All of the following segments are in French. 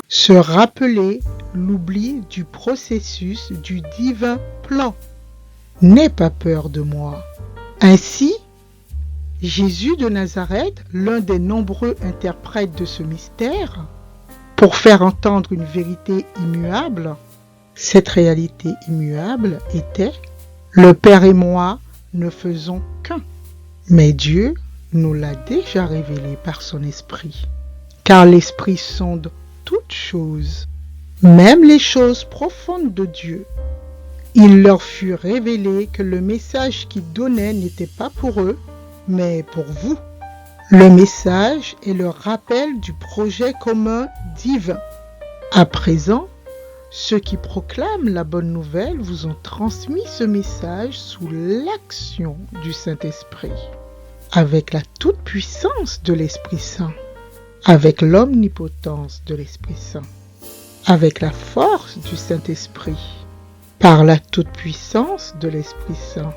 Se rappeler l'oubli du processus du divin plan. N'aie pas peur de moi. Ainsi, Jésus de Nazareth, l'un des nombreux interprètes de ce mystère, pour faire entendre une vérité immuable, cette réalité immuable était « Le Père et moi ne faisons qu'un ». Mais Dieu nous l'a déjà révélé par son Esprit, car l'Esprit sonde toutes choses, même les choses profondes de Dieu. Il leur fut révélé que le message qu'il donnait n'était pas pour eux, mais pour vous. Le message est le rappel du projet commun divin. À présent, ceux qui proclament la bonne nouvelle vous ont transmis ce message sous l'action du Saint-Esprit, avec la toute-puissance de l'Esprit Saint, avec l'omnipotence de l'Esprit Saint, avec la force du Saint-Esprit, par la toute-puissance de l'Esprit Saint.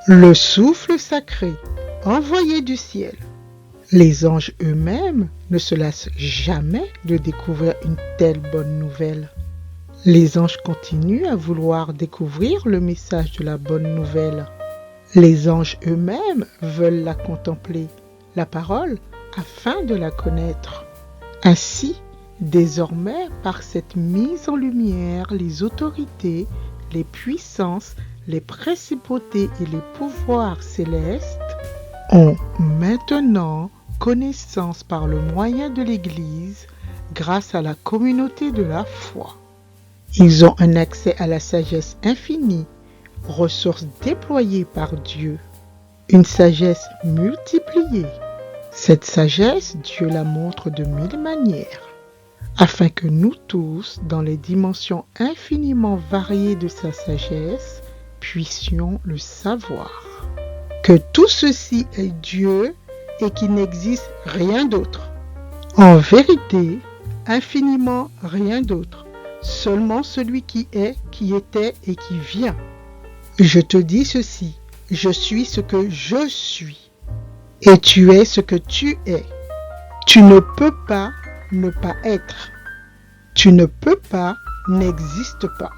Le souffle sacré envoyé du ciel. Les anges eux-mêmes ne se lassent jamais de découvrir une telle bonne nouvelle. Les anges continuent à vouloir découvrir le message de la bonne nouvelle. Les anges eux-mêmes veulent la contempler, la parole, afin de la connaître. Ainsi, désormais, par cette mise en lumière, les autorités, les puissances, les principautés et les pouvoirs célestes ont maintenant connaissance par le moyen de l'Église grâce à la communauté de la foi. Ils ont un accès à la sagesse infinie, ressource déployée par Dieu, une sagesse multipliée. Cette sagesse, Dieu la montre de 1000 manières, afin que nous tous, dans les dimensions infiniment variées de sa sagesse, puissions le savoir. Que tout ceci est Dieu et qu'il n'existe rien d'autre. En vérité, infiniment rien d'autre. Seulement celui qui est, qui était et qui vient. Je te dis ceci, je suis ce que je suis, et tu es ce que tu es. Tu ne peux pas ne pas être. Tu ne peux pas n'existe pas.